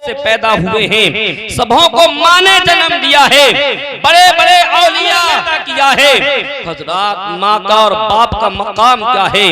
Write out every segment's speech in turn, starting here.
से पैदा हुए हैं, सबों को माँ ने जन्म दिया है, बड़े बड़े औलिया पैदा किया है। हजरात, माँ का और बाप का मकाम क्या है?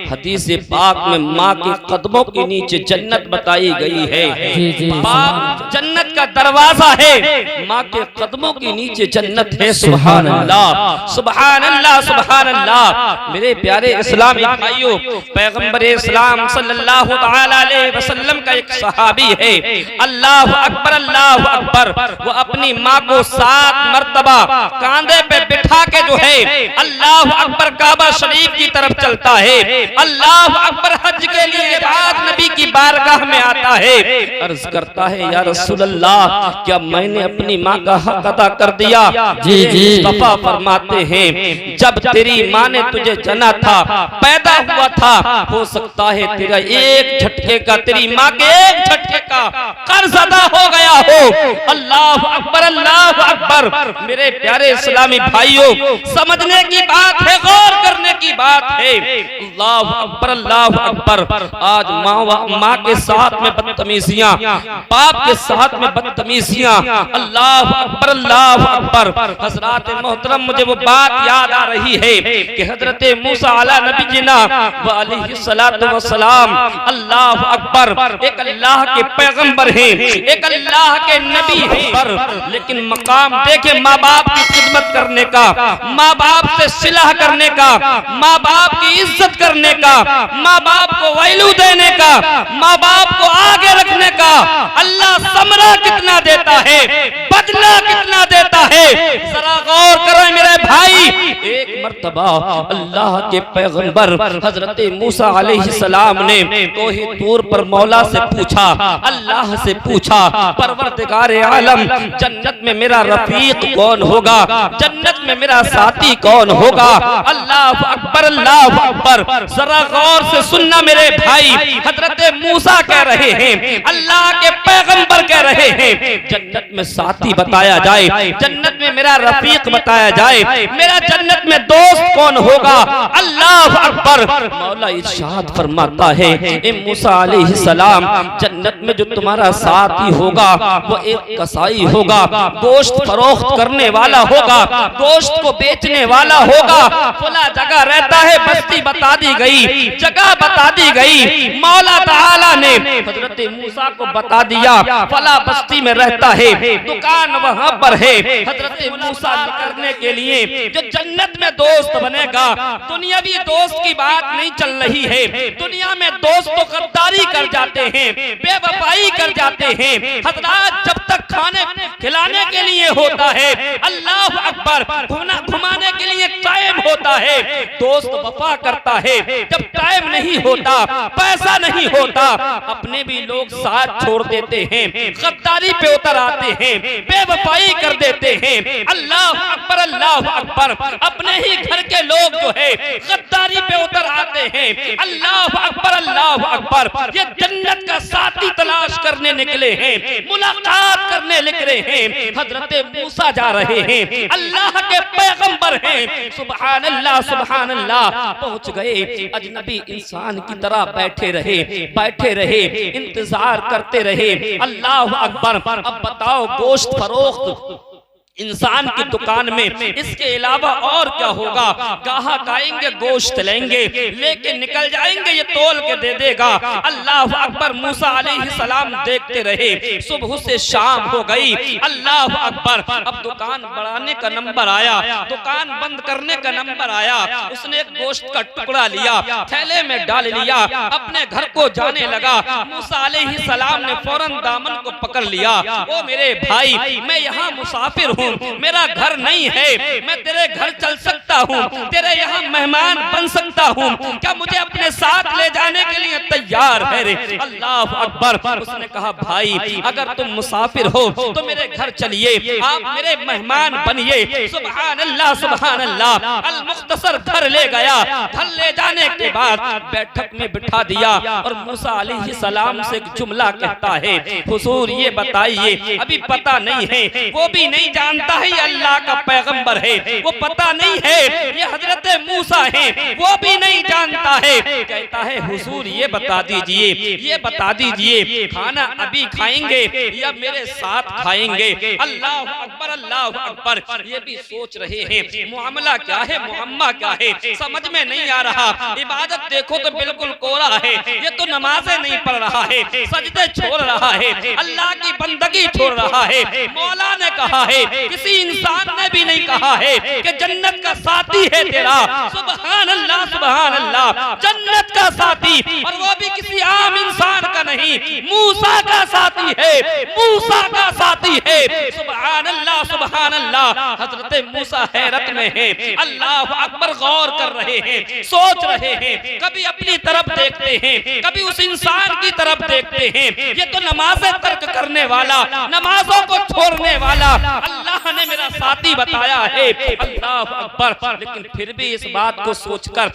हदीस पाक में माँ के कदमों के नीचे जन्नत बताई गई है। बाप जन्नत का दरवाजा है, माँ के कदमों के नीचे जन्नत है। सुभान अल्लाह, सुभान अल्लाह, सुभान अल्लाह। मेरे प्यारे इस्लामी भाइयों, पैगंबर इस्लाम सल्लल्लाहु अलैहि वसल्लम का एक सहाबी है, अल्लाह अकबर, अल्लाह अकबर। वो अपनी माँ को 7 मर्तबा कांधे पे बिठा के जो है अल्लाह अकबर काबा शरीफ की तरफ चलता है। अल्लाह अकबर हज के लिए आज नबी की बारगाह में आता है, अर्ज करता है, या रसूल अल्लाह, क्या मैंने अपनी माँ का हक अदा कर दिया? जी जी। मुस्तफा फरमाते हैं, जब तेरी माँ ने तुझे जना था, पैदा हुआ था, हो सकता है तेरा एक झटके का, तेरी माँ के एक झटके का कर्ज अदा हो गया हो। अल्लाह अकबर, अल्लाह अकबर। मेरे प्यारे इस्लामी भाइयों, समझने की बात है, गौर करने की बात है। अल्लाह अकबर, अल्लाह अकबर। आज माँ के साथ में बदतमीजियां, बाप के साथ में बदतमीजियां, अल्लाह अकबर, अल्लाह अकबर। हजरात मोहतरम, मुझे वो बात याद आ रही है कि हजरत मूसा अला नबी जिना व अलैहिस्सलातु वस्सलाम, अल्लाह अकबर, एक अल्लाह के पैगंबर हैं, एक अल्लाह के नबी हैं, पर लेकिन मकाम देखे माँ बाप की खिदमत करने का, माँ बाप से सिलाह करने का, माँ बाप की इज्जत करने का, माँ बाप को वैल्यू देने का, माँ बाप को आगे रखने का। अल्लाह समरा कितना देता है, बदला कितना देता है, जरा गौर करो मेरे भाई। एक मर्तबा अल्लाह के पैगंबर हजरत मूसा अलैहिस्सलाम ने तोहे तूर पर मौला से पूछा, अल्लाह से पूछा, परवरदिगारे आलम, जन्नत में मेरा रफीक कौन होगा, जन्नत में मेरा साथी कौन होगा? अल्लाह अकबर, अल्लाह अकबर। जरा गौर से सुनना मेरे भाई, हजरत मूसा कह रहे हैं, अल्लाह के पैगंबर कह रहे हैं, जन्नत में साथी बताया जाए, जन्नत में मेरा रफीक बताया जाए, मेरा जन्नत में दोस्त कौन होगा? अल्लाह अकबर। मौला इरशाद फरमाता है, ए मूसा अलैहिस्सलाम, जन्नत में जो तुम्हारा साथी होगा वो एक कसाई होगा, गोश्त फरोख्त करने वाला होगा, गोश्त को बेचने वाला होगा। फला जगह रहता है, बस्ती बता दी गई, जगह बता दी गई। मौला ताला ने हजरत मूसा को बता दिया, फला बस्ती में रहता है, दुकान वहां पर है। हजरत मूसा निकलने के लिए जो जन्नत में दोस्त बनेगा, दुनियावी दोस्त की बात नहीं चल रही है। दुनिया में दोस्त तो गद्दारी कर जाते हैं, बेवफाई कर जाते हैं। हजरात, जब तक खाने खिलाने के लिए होता है, अल्लाह अकबर, घुमाने के लिए टाइम होता है, दोस्त वफा करता है। जब टाइम नहीं होता, पैसा नहीं होता, अपने भी लोग साथ छोड़ देते हैं, गद्दारी पे उतर आते हैं, बेवफाई कर देते हैं। अल्लाह अकबर, अल्लाह अकबर। अपने ही घर के लोग जो है गद्दारी पे उतर आते हैं। अल्लाह अकबर, अल्लाह अकबर। ये जन्नत का साथी तलाश करने निकले हैं, मुलाकात करने निकले हैं। हजरत मूसा जा रहे हैं, अल्लाह के पैगंबर हैं, सुभान अल्लाह, सुभान अल्लाह। पहुंच गए, अजनबी इंसान की तरह बैठे रहे, बैठे रहे, इंतजार करते रहे। अल्लाह अकबर। अब बताओ, गोश्त फरोख्त इंसान की दुकान में, इसके अलावा और क्या होगा? गाहक आएंगे, गोश्त लेंगे, लेके निकल जाएंगे, ये तोल के दे देगा। अल्लाह अकबर। मूसा अलैहिस्सलाम देखते रहे, सुबह से शाम हो गई। अल्लाह अकबर। अब दुकान बढ़ाने का नंबर आया, दुकान बंद करने का नंबर आया। उसने एक गोश्त का टुकड़ा लिया, थैले में डाल लिया, अपने घर को जाने लगा। मूसा अलैहिस्सलाम ने फौरन दामन को पकड़ लिया। ओ मेरे भाई, मैं यहाँ मुसाफिर हूँ, मेरा घर नहीं है, मैं तेरे घर चल सकता हूँ, तेरे यहाँ मेहमान बन सकता हूँ, क्या मुझे अपने साथ ले जाने के लिए तैयार है रे? अल्लाह अकबर। उसने कहा, भाई अगर तुम मुसाफिर हो तो मेरे घर चलिए, आप मेरे मेहमान बनिए। सुभान अल्लाह, सुभान अल्लाह। अल मुख्तसर घर ले गया। घर ले जाने के बाद बैठक में बिठा दिया और मूसा अलैहिस्सलाम से एक जुमला कहता है, हुजूर ये बताइए, अभी पता नहीं है, वो भी नहीं जान जानता है ये अल्लाह का पैगंबर है, वो पता नहीं है ये हजरत मूसा है, वो भी नहीं जानता है। कहता है हुजूर ये बता दीजिए, ये बता दीजिए खाना अभी खाएंगे या मेरे साथ खाएंगे? अल्लाह अकबर, अल्लाह अकबर। ये भी सोच रहे हैं मुआमला क्या है, मुअम्मा क्या है, समझ में नहीं आ रहा। इबादत देखो तो बिल्कुल कोरा है, ये तो नमाजें नहीं पढ़ रहा है, सजदे छोड़ रहा है, अल्लाह की बंदगी छोड़ रहा है। मौला ने कहा है, किसी इंसान ने भी नहीं कहा है कि जन्नत का साथी है तेरा। सुभान अल्लाह, सुभान अल्लाह, जन्नत का साथी, और वो भी किसी आम इंसान का नहीं, मूसा का साथी है, मूसा का साथी है। सुभान अल्लाह, सुभान अल्लाह। हजरत मूसा हैरत में है, अल्लाह अकबर, गौर कर रहे हैं, सोच रहे हैं, कभी अपनी तरफ देखते हैं, कभी उस इंसान की तरफ देखते हैं। ये तो नमाज़ें तर्क करने वाला, नमाजों को छोड़ने वाला अल्लाह ने मेरा साथी बताया है। अल्लाह अकबर। लेकिन फिर भी इस बात को सोचकर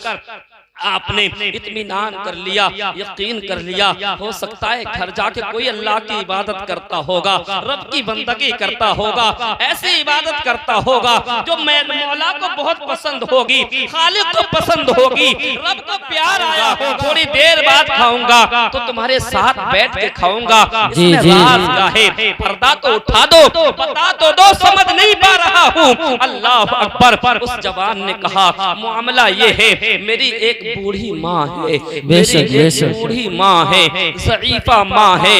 आपने इत्मीनान कर लिया, यकीन कर लिया, हो सकता है घर जाके कोई अल्लाह की इबादत करता होगा, रब की बंदगी करता होगा, ऐसी इबादत करता होगा जो मौला को बहुत पसंद होगी, खालिक को पसंद होगी, रब को प्यार आया। थोड़ी देर बाद खाऊंगा तो तुम्हारे साथ बैठ के खाऊंगा, इसमें राज क्या है? पर्दा तो उठा दो, बता तो दो, समझ नहीं पा रहा हूँ। अल्लाह अकबर। उस जवान ने कहा मामला ये है, मेरी एक बूढ़ी माँ है, मेरी बूढ़ी माँ है, ज़ईफ़ा माँ है,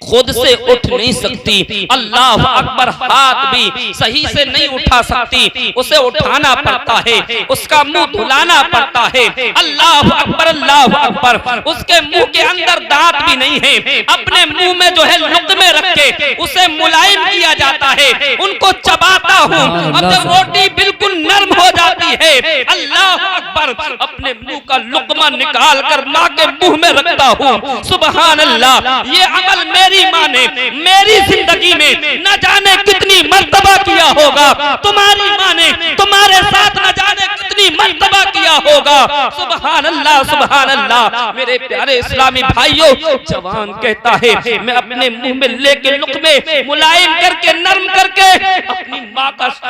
खुद से उठ नहीं सकती। अल्लाह अकबर। हाथ भी सही से नहीं उठा सकती, उसे उठाना पड़ता है, उसका मुंह धुलाना पड़ता है। अल्लाह अकबर, अल्लाह अकबर। उसके मुंह के अंदर दांत भी नहीं है, अपने मुंह में जो है लुक़्मे रख के उसे मुलायम किया जाता है, उनको चबाता हूँ। अब जब रोटी बिल्कुल नरम हो जाती है, अल्लाह अकबर, अपने मुंह का लुक़मा निकाल कर माँ के मुंह में रखता हूँ। सुभान अल्लाह। ये अमल मेरी माँ ने मेरी जिंदगी में न जाने कितनी मर्तबा किया होगा, तुम्हारी माँ ने तुम्हारे साथ न जाने कितनी मर्तबा किया होगा। सुभान अल्लाह, सुभान अल्लाह। मेरे प्यारे इस्लामी भाइयों, जवान कहता है मैं अपने मुंह में लेके लुक़मे मुलायम करके, नरम करके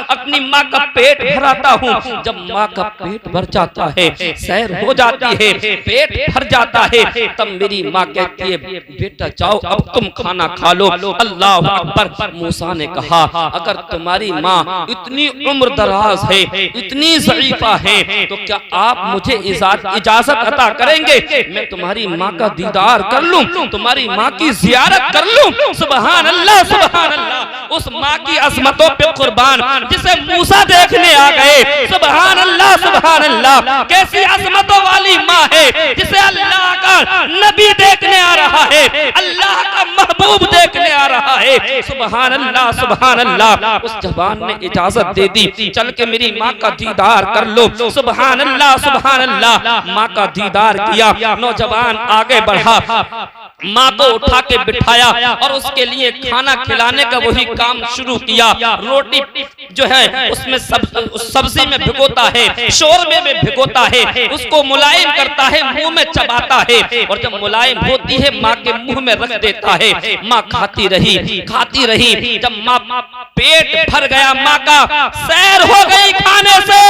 अपनी माँ का पेट भराता हूँ। जब माँ का पेट भर जाता है, सैर हो जाती है, पेट भर जाता है, तब मेरी माँ कहती है बेटा जाओ अब तुम खाना खा लो। अल्लाह अकबर। मूसा ने कहा अगर तुम्हारी माँ इतनी उम्र दराज है, इतनी ज़ईफ़ा है, तो क्या आप मुझे इजाजत अता करेंगे मैं तुम्हारी माँ का दीदार कर लूं, तुम्हारी माँ की ज़ियारत कर लूं? सुभान अल्लाह, सुभान अल्लाह। उस माँ की अज़मतों पे कुर्बान जिसे मूसा देखने आ गए। सुभान अल्लाह, सुभान अल्लाह। कैसी अज़मतों वाली माँ है जिसे अल्लाह का नबी देखने आ रहा है, अल्लाह का महबूब देखने आ रहा है। सुभान अल्लाह, सुभान अल्लाह। उस जवान ने इजाजत दे दी, चल के मेरी माँ का दीदार कर लो। सुभान अल्लाह, सुभान अल्लाह। माँ का दीदार किया, नौजवान आगे बढ़ा, माँ को उठा के बिठाया और उसके लिए खाना खिलाने का वही काम शुरू किया। रोटी जो है उसमें सब्जी में भिगोता है, शोरबे में भिगोता है, उसको मुलायम करता है, मुंह में चबाता है, और जब मुलायम होती है माँ के मुंह में रख देता है। माँ खाती रही, खाती रही। जब माँ पेट भर गया, माँ का सैर हो गई खाने से,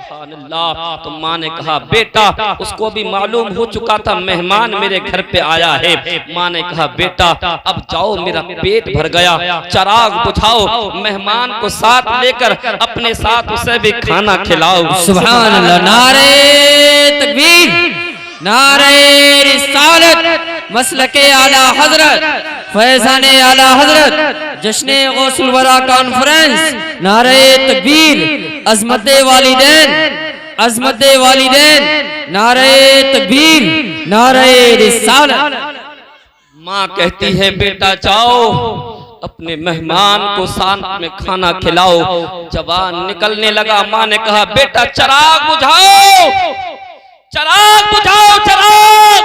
सुभान अल्लाह, तो माँ ने कहा बेटा, उसको भी मालूम हो चुका था मेहमान मेरे घर पे आया है। माँ ने कहा बेटा अब जाओ, मेरा पेट भर गया, चराग बुझाओ, मेहमान को साथ लेकर अपने साथ उसे भी खाना खिलाओ। सुभान अल्लाह। नारे तकबीर, नारे रिसालत, मसलके आला हजरत, फैज़ाने आला हजरत, जश्ने गौसुल वरा कॉन्फ्रेंस। नारे तकबीर, अज़मते वालिदैन, अज़मते वालिदैन, नारे तकबीर, नारे रिसालत। माँ कहती है बेटा जाओ अपने मेहमान को साथ में खाना खिलाओ। जवान निकलने लगा, माँ ने कहा बेटा चराग बुझाओ, चराग बुझाओ, चराग।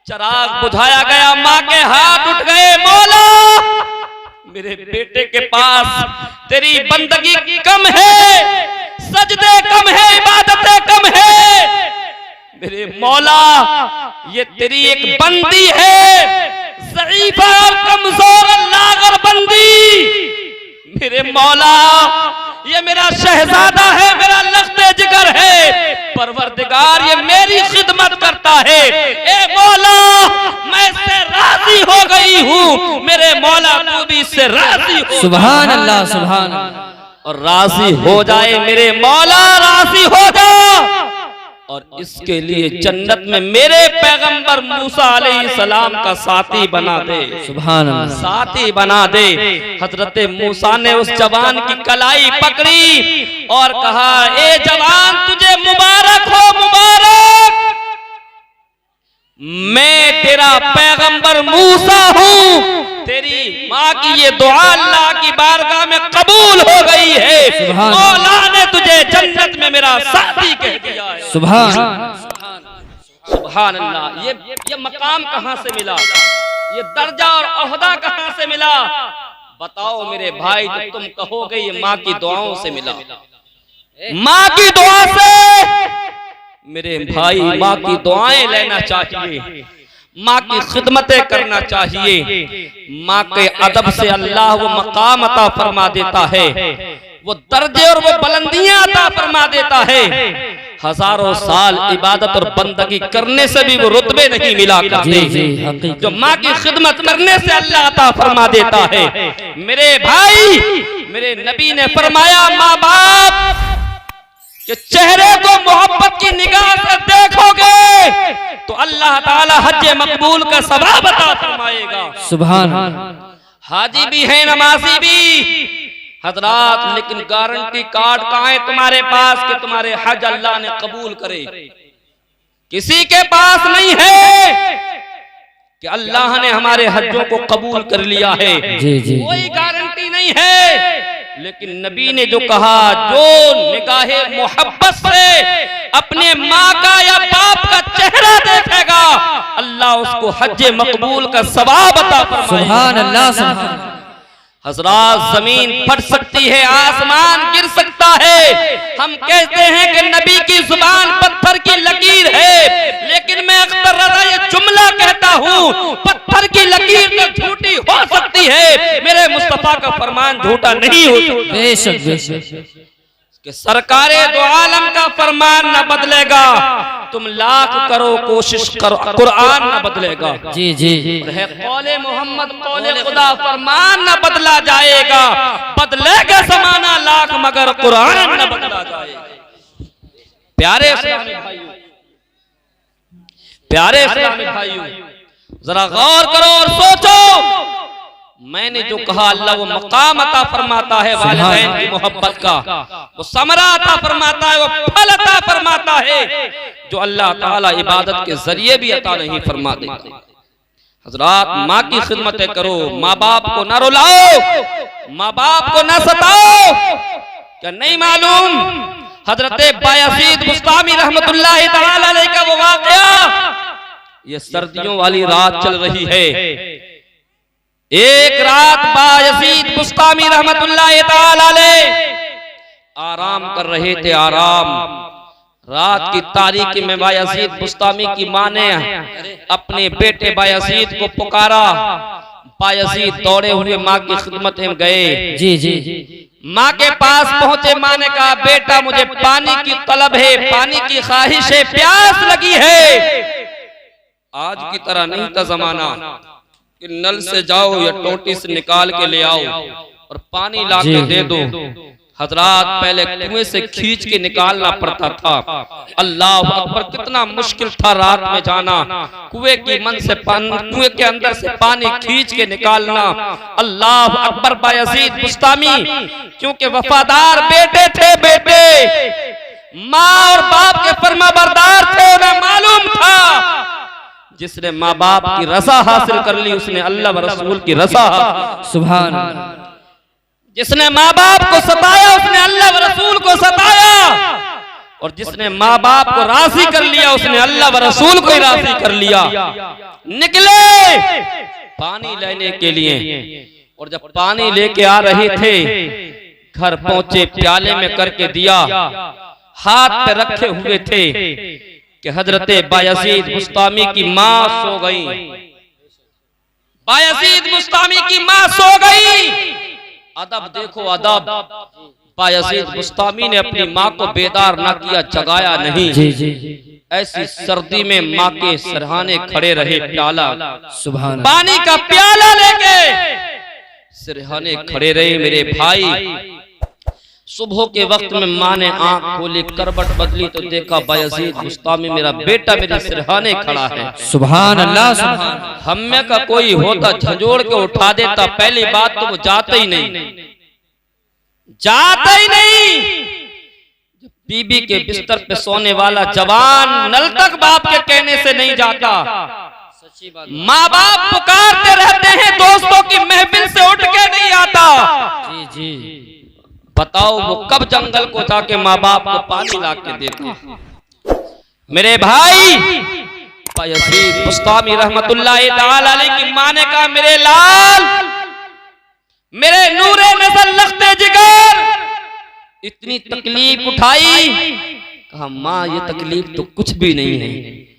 चराग बुझाया गया, माँ के हाथ उठ गए, मौला मेरे बेटे के पास तेरी बंदगी कम है, सजदे कम है, इबादतें कम है। मेरे मौला ये तेरी एक बंदी है, ज़ईफ़ा और कमजोर अल्लाह और बंदी। मेरे मौला ये मेरा शहजादा है, मेरा लख्ते जिगर है, परवरदिगार ये मेरी खिदमत करता है, ए मौला मैं इससे राजी हो गई हूँ, मेरे मौला तू भी इससे राजी हो। सुभान अल्लाह, सुभान अल्लाह। और राजी हो जाए मेरे मौला, राजी हो जा, और इसके लिए जन्नत में मेरे पैगंबर मूसा अलैहिस्सलाम का साथी बना दे। सुभान अल्लाह। साथी बना दे। हजरत मूसा ने उस जवान की कलाई पकड़ी और कहा, ए जवान तुझे मुबारक हो, मुबारक, मैं तेरा पैगंबर मूसा हूँ, तेरी माँ की ये दुआ अल्लाह की बारगाह में कबूल हो गई है, मौला ने तुझे जन्नत में मेरा साथी कह दिया है। सुभान सुभान अल्लाह। ये मकाम कहाँ से मिला, ये दर्जा और ओहदा कहाँ से मिला? बताओ मेरे भाई, जो तुम कहोगे ये माँ की दुआओं से मिला, माँ की दुआ से। मेरे भाई माँ की दुआएं लेना चाहिए, माँ की खिदमतें करना चाहिए। माँ के अदब से अल्लाह वो मकाम अता फरमा देता है, वो दर्जे और वो बुलंदियां अता फरमा देता है। हजारों साल इबादत और बंदगी करने से भी वो रुतबे नहीं मिला करते जो माँ की खिदमत करने से अल्लाह अता फरमा देता है। मेरे भाई, मेरे नबी ने फरमाया, माँ बाप कि चेहरे को मोहब्बत की निगाह से देखोगे तो अल्लाह ताला हज मकबूल का सवाब अता फरमाएगा। सुभान। हाजी भी है, नमाजी भी हजरात, लेकिन गारंटी कार्ड कहाँ है तुम्हारे पास कि तुम्हारे हज अल्लाह ने कबूल करे? किसी के पास नहीं है कि अल्लाह ने हमारे हज्जों को कबूल कर लिया है। कोई गारंटी नहीं है। लेकिन नबी ने जो कहा, जो निगाहे मोहब्बत से अपने माँ का या बाप का चेहरा देखेगा अल्लाह उसको हज मकबूल का सवाब अता फरमाएगा। सुभान अल्लाह, सुभान। हजरात, जमीन फट सकती है, आसमान गिर सकता है, हम कहते हैं कि नबी की जुबान पत्थर की लकीर है, लेकिन मैं अख्तर रज़ा ये जुमला कहता हूँ, पत्थर की लकीर तो झूठी हो सकती है, मेरे मुस्तफा का फरमान झूठा नहीं हो सकता। बेशक बेशक। कि सरकारे दो आलम का फरमान न बदलेगा, तुम लाख करो कोशिश करो, कुरान न बदलेगा। जी जी। है कौले मोहम्मद कौले खुदा, फरमान न बदला जाएगा, बदलेगा जमाना लाख मगर कुरान न बदला जाएगा। प्यारे इस्लामी भाइयों, प्यारे इस्लामी भाइयों, जरा गौर करो और सोचो, मैंने जो कहा अल्लाह वो मकाम अता फरमाता है वालिदैन की मोहब्बत का, वो समरा अता फरमाता है, वो फल अता फरमाता है जो अल्लाह ताला इबादत के जरिए भी अता नहीं फरमा देता। हजरात, माँ की खिदमतें करो, माँ बाप को न रुलाओ, माँ बाप को न सताओ। क्या नहीं मालूम हजरत बायजीद बुस्तामी रहमतुल्लाह तआला अलैह का वो वाक़या, ये सर्दियों वाली रात चल रही है। एक रात बायजीद बुस्तामी रहमतुल्लाह तआला अलैह आराम कर रहे थे, आराम। रात की तारीकी में बायजीद बुस्तामी की माँ ने अपने बेटे बायजीद को पुकारा। बायजीद दौड़े हुए माँ की खिदमत में गए। जी जी। माँ के पास पहुंचे, माँ ने कहा, बेटा मुझे पानी की तलब है, पानी की ख्वाहिश है, प्यास लगी है। आज की तरह नहीं था जमाना कि नल से जाओ या टोटी से निकाल के ले आओ और पानी ला के दे दो। हजरात, पहले कुएं से खींच के निकालना पड़ता था। अल्लाह अकबर, कितना मुश्किल था रात में जाना, कुएं की मन से पानी, कुएं के अंदर से पानी खींच के निकालना। अल्लाह अकबर। बायजीद बुस्तामी क्योंकि वफादार बेटे थे, बेटे माँ और बाप के फरमाबरदार थे, उन्हें मालूम था जिसने माँ बाप की रज़ा हासिल कर ली उसने अल्लाह व रसूल की रज़ा। सुभान। जिसने माँ बाप को सताया उसने अल्लाह व रसूल को सताया, और जिसने माँ बाप को राजी कर लिया उसने अल्लाह व रसूल को ही राजी कर लिया। निकले पानी लेने के लिए, और जब पानी लेके आ रहे थे घर पहुंचे, प्याले में करके दिया, हाथ पे रखे हुए थे कि हजरत बायजीद बुस्तामी की माँ सो गई। बायजीद बुस्तामी की माँ सो गई। अदब देखो अदब। बायजीद बुस्तामी ने अपनी माँ को बेदार ना किया, जगाया नहीं। जी जी ऐसी सर्दी में माँ के सिरहाने खड़े रहे, प्याला सुभान पानी का प्याला लेके सिरहाने खड़े रहे मेरे भाई। सुबह के वक्त में माँ ने आंख खोली, करवट बदली तो देखा बायजीद बुस्तामी मेरा बेटा मेरे सिरहाने खड़ा है। सुभान अल्लाह सुभान। हम में का कोई होता झंझोड़ के उठा देता, पहली बात तो वो जाता ही नहीं, जाता ही नहीं। बीबी के बिस्तर पे सोने वाला जवान नल तक बाप के कहने से नहीं जाता। माँ बाप पुकारते रहते हैं, दोस्तों की महफिल से उठ के नहीं आता। जी जी बताओ वो कब जंगल को जाके माँ बाप को पानी ला के देते। मेरे भाई बायजीद बुस्तामी रहमतुल्लाहि तआला अलैह की माँ ने कहा, मेरे लाल, मेरे नूरे नज़र लख्ते जिगर, इतनी तकलीफ उठाई। कहा माँ ये तकलीफ तो कुछ भी नहीं है,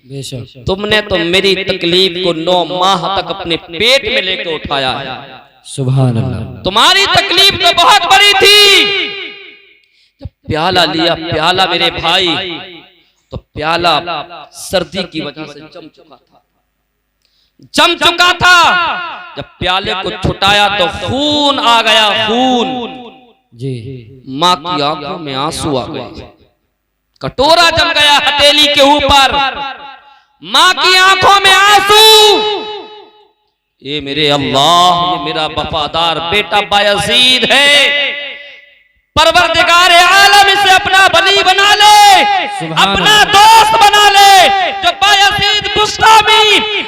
बेशक तुमने तो मेरी तकलीफ को 9 माह तक अपने पेट में लेकर उठाया है। सुभान अल्लाह। तुम्हारी तकलीफ तो बहुत बड़ी थी। जब प्याला लिया, प्याला मेरे भाई, तो प्याला सर्दी की वजह से जम चुका था। जब प्याले को छुटाया तो खून आ गया, खून। जी माँ की आंखों में आंसू आ गए, कटोरा जम गया हथेली के ऊपर, माँ की आंखों में आंसू। ये मेरे अल्लाह, ये मेरा वफादार बेटा बायजीद है। परवरदिगार आलम इसे अपना वली बना ले, अपना दोस्त बना ले। जो बायजीद बुस्तामी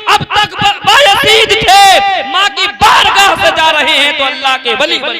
अब तक बायजीद थे, माँ की बारगाह से जा रहे हैं तो अल्लाह के वली